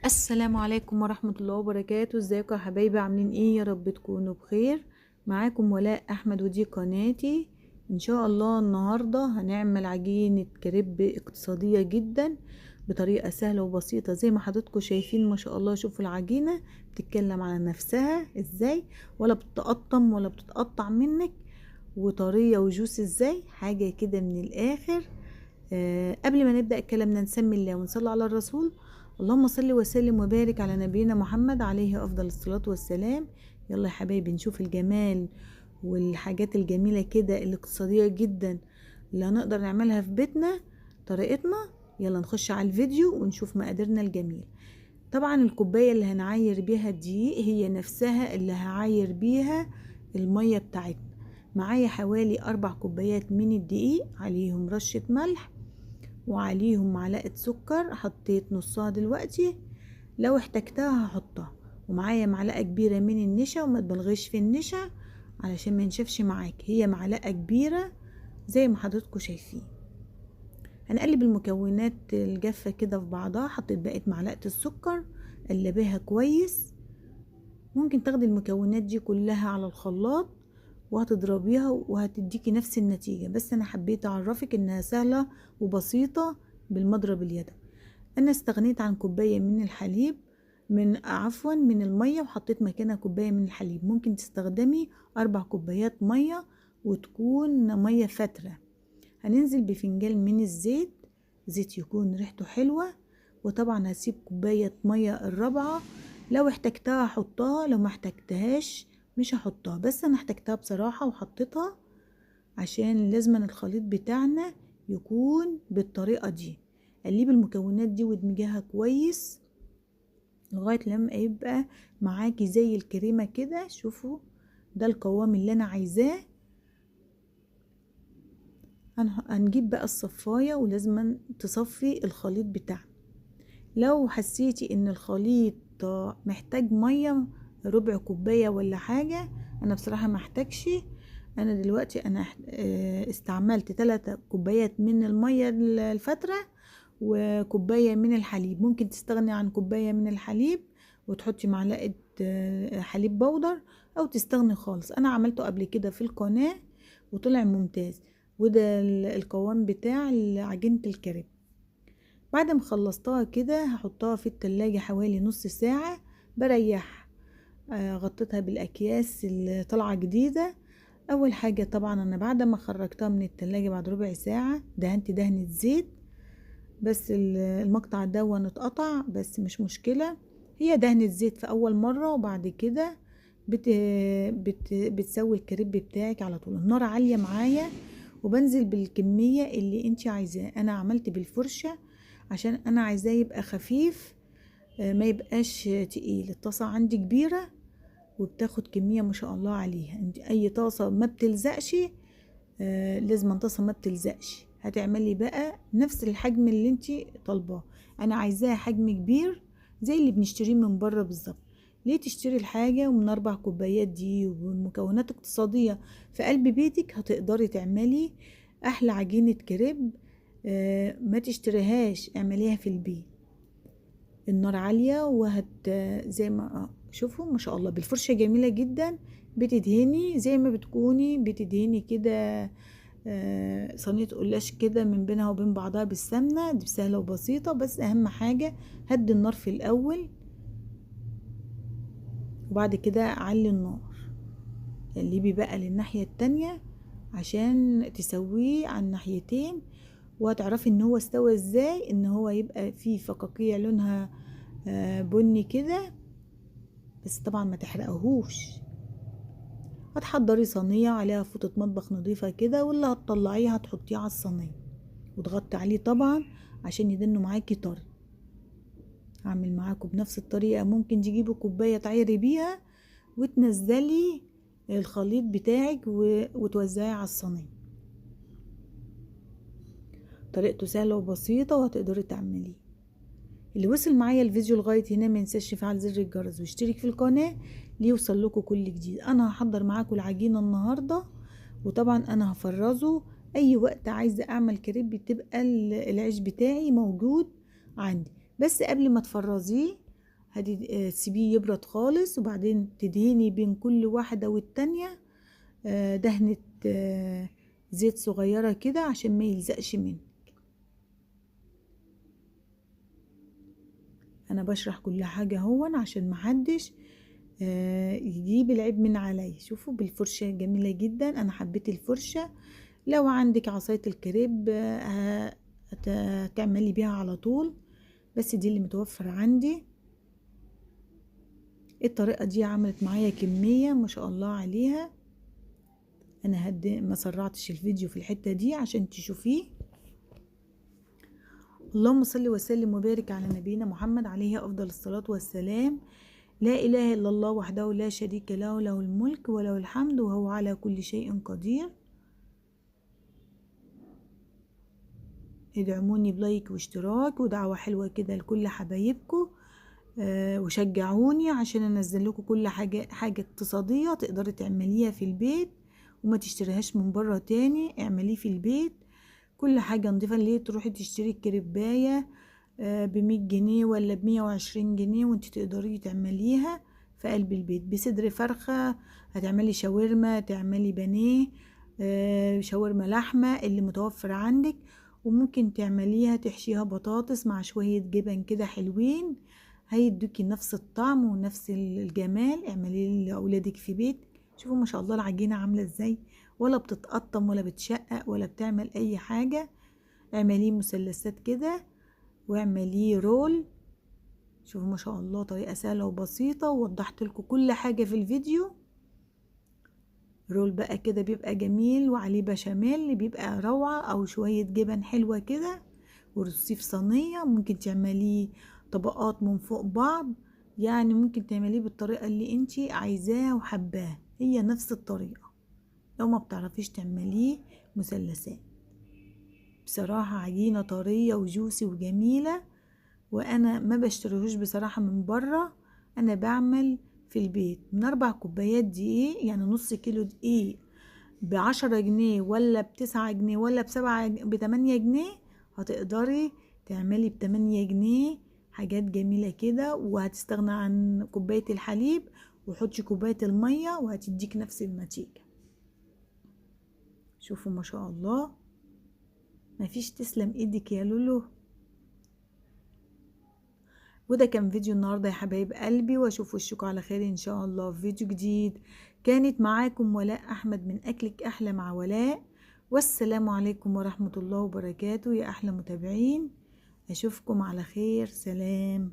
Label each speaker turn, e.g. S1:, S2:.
S1: السلام عليكم ورحمة الله وبركاته. ازيكم يا حبايبي؟ عاملين ايه؟ يا رب تكونوا بخير. معاكم ولاء احمد ودي قناتي. ان شاء الله النهاردة هنعمل عجينة كريب اقتصادية جدا بطريقة سهلة وبسيطة زي ما حضراتكم شايفين. ما شاء الله، شوفوا العجينة بتتكلم على نفسها ازاي، ولا بتتقطم ولا بتتقطع منك، وطرية وجوس ازاي، حاجة كده من الاخر. قبل ما نبدأ كلامنا نسمي الله ونصلي على الرسول. اللهم صل وسلم وبارك على نبينا محمد عليه أفضل الصلاة والسلام. يلا يا حبايبي نشوف الجمال والحاجات الجميلة كده الاقتصادية جدا اللي هنقدر نعملها في بيتنا طريقتنا. يلا نخش على الفيديو ونشوف مقاديرنا الجميل. طبعا الكوباية اللي هنعاير بيها الدقيق هي نفسها اللي هعاير بيها المية بتاعتنا. معايا حوالي 4 كوبايات من الدقيق، عليهم رشة ملح وعليهم معلقة سكر، حطيت نصها دلوقتي، لو احتجتها هحطها. ومعايا معلقة كبيرة من النشا، وما تبلغيش في النشا علشان ما ينشفش معاك، هي معلقة كبيرة زي ما حضراتكم شايفين. هنقلب المكونات الجافة كده في بعضها. حطيت بقيت معلقة السكر، قلبيها كويس. ممكن تاخدي المكونات دي كلها على الخلاط وهتضربيها وهتديكي نفس النتيجة، بس انا حبيت اعرفك انها سهلة وبسيطة بالمضرب اليدوي. انا استغنيت عن كوباية من الحليب، من المية، وحطيت مكانها كوباية من الحليب. ممكن تستخدمي 4 كوبايات مية وتكون مية فترة. هننزل بفنجان من الزيت، زيت يكون ريحته حلوة. وطبعا هسيب كوباية مية الرابعة، لو احتجتها احطها، لو ما احتجتهاش مش هحطها، بس انا احتجتها بصراحة وحطيتها عشان لازم الخليط بتاعنا يكون بالطريقة دي. قلبي المكونات دي وادمجيها كويس لغاية لما يبقى معاكي زي الكريمة كده. شوفوا ده القوام اللي انا عايزاه. هنجيب بقى الصفاية ولازم تصفي الخليط بتاعنا. لو حسيتي ان الخليط محتاج مية ربع كوباية ولا حاجة، انا بصراحة محتاجش. انا دلوقتي استعملت 3 كوبايات من المية الفترة وكوباية من الحليب. ممكن تستغني عن كوباية من الحليب وتحطي معلقة حليب بودر، او تستغني خالص. انا عملته قبل كده في القناة وطلع ممتاز. وده القوام بتاع عجينة الكريب. بعد ما خلصتها كده هحطها في التلاجة حوالي نص ساعة بريح. غطيتها بالاكياس اللي طالعة جديدة. اول حاجة طبعا انا بعد ما خرجتها من التلاجة بعد ربع ساعة دهنت دهنة زيت، بس المقطع ده اتقطع، بس مش مشكلة. هي دهنة زيت في اول مرة، وبعد كده بتسوي الكريب بتاعك على طول. النار عالية معايا وبنزل بالكمية اللي انت عايزاه. انا عملت بالفرشة عشان انا عايزاه يبقى خفيف، ما يبقاش تقيل. الطاسة عندي كبيرة وبتاخد كمية ما شاء الله عليها. انت اي طاسة ما بتلزقش، لازم طاسة ما بتلزقش. هتعملي بقى نفس الحجم اللي انت طالباه. انا عايزاه حجم كبير زي اللي بنشتريه من بره بالظبط. ليه تشتري الحاجة ومن 4 كوبايات دي والمكونات اقتصادية في قلب بيتك هتقدري تعملي احلى عجينة كريب. ما تشتريهاش، اعمليها في البيت. النار عالية زي ما شوفوا ما شاء الله بالفرشة جميلة جدا. بتدهني زي ما بتكوني بتدهني كده صينية قلاش كده من بينها وبين بعضها بالسمنة. دي سهلة وبسيطة، بس أهم حاجة هدي النار في الأول وبعد كده علي النار. قلبي بقى للناحية التانية عشان تسويه على الناحيتين، وهتعرفي ان هو استوى ازاي. ان هو يبقى فيه فقاقيع لونها بني كده، بس طبعا ما تحرقهوش. هتحضري صينية عليها فوطة مطبخ نظيفة كده، واللي هتطلعيه هتحطيه على الصينية وتغطي عليه طبعا عشان يدنوا معاكي طري. هعمل معاكم بنفس الطريقة. ممكن تجيبوا كوباية تعيري بيها وتنزلي الخليط بتاعك وتوزعيه على الصينية. طريقته سهلة وبسيطة وهتقدري تعمليه. اللي وصل معايا الفيديو لغاية هنا ما ينساش يفعل زر الجرس ويشترك في القناة ليوصل لكم كل جديد. انا هحضر معاكم العجينة النهاردة، وطبعا انا هفرزه. اي وقت عايزة اعمل كريب تبقى العيش بتاعي موجود عندي. بس قبل ما تفرزيه تسيبيه يبرد خالص، وبعدين تدهني بين كل واحدة والتانية دهنة زيت صغيرة كده عشان ما يلزقش منك. انا بشرح كل حاجة هون عشان محدش يجيب العيب من عليا. شوفوا بالفرشة جميلة جدا، انا حبيت الفرشة. لو عندك عصاية الكريب هتعملي بيها على طول، بس دي اللي متوفرة عندي. الطريقة دي عملت معايا كمية ما شاء الله عليها. انا ما سرعتش الفيديو في الحتة دي عشان تشوفيه. اللهم صل وسلم وبارك على نبينا محمد عليه افضل الصلاة والسلام. لا اله الا الله وحده لا شريك له، له الملك وله الحمد وهو على كل شيء قدير. ادعموني بلايك واشتراك ودعوة حلوة كده لكل حبايبكم، وشجعوني عشان انزل لكم كل حاجة اقتصادية تقدري تعمليها في البيت وما تشتريهاش من بره تاني. اعمليه في البيت كل حاجة نضيفة. ليه تروحي تشتري الكريباية ب100 جنيه ولا ب120 جنيه وانت تقدري تعمليها في قلب البيت بصدر فرخة. هتعملي شاورما، تعملي بانيه، شاورما لحمة اللي متوفر عندك، وممكن تعمليها تحشيها بطاطس مع شوية جبن كده حلوين، هيدوكي نفس الطعم ونفس الجمال. اعمليه لأولادك في بيت. شوفوا ما شاء الله العجينة عاملة ازاي، ولا بتتقطم ولا بتشقق ولا بتعمل اي حاجة. اعمليه مثلثات كده واعمليه رول. شوفوا ما شاء الله طريقة سهلة وبسيطة، ووضحت لكم كل حاجة في الفيديو. رول بقى كده بيبقى جميل وعليه بشاميل بيبقى روعة، او شوية جبن حلوة كده ورصيه في صينية. ممكن تعمليه طبقات من فوق بعض، يعني ممكن تعمليه بالطريقة اللي انتي عايزاها وحباها، هي نفس الطريقة. لو ما بتعرفيش تعمليه مثلثات، بصراحة عجينة طرية وجوسي وجميلة. وانا ما بشتريهوش بصراحة من بره، انا بعمل في البيت من 4 كوبايات دقيق، يعني نص كيلو دقيق ب10 جنيه ولا ب9 جنيه ولا ب8 جنيه. هتقدري تعملي ب8 جنيه حاجات جميلة كده، وهتستغنى عن كوباية الحليب وحطي كوباية المية وهتديك نفس النتيجة. شوفوا ما شاء الله، مفيش تسلم ايدك يا لولو. وده كان فيديو النهاردة يا حبايب قلبي، واشوف وشكم على خير ان شاء الله في فيديو جديد. كانت معاكم ولاء احمد من اكلك احلى مع ولاء، والسلام عليكم ورحمة الله وبركاته يا احلى متابعين. اشوفكم على خير، سلام.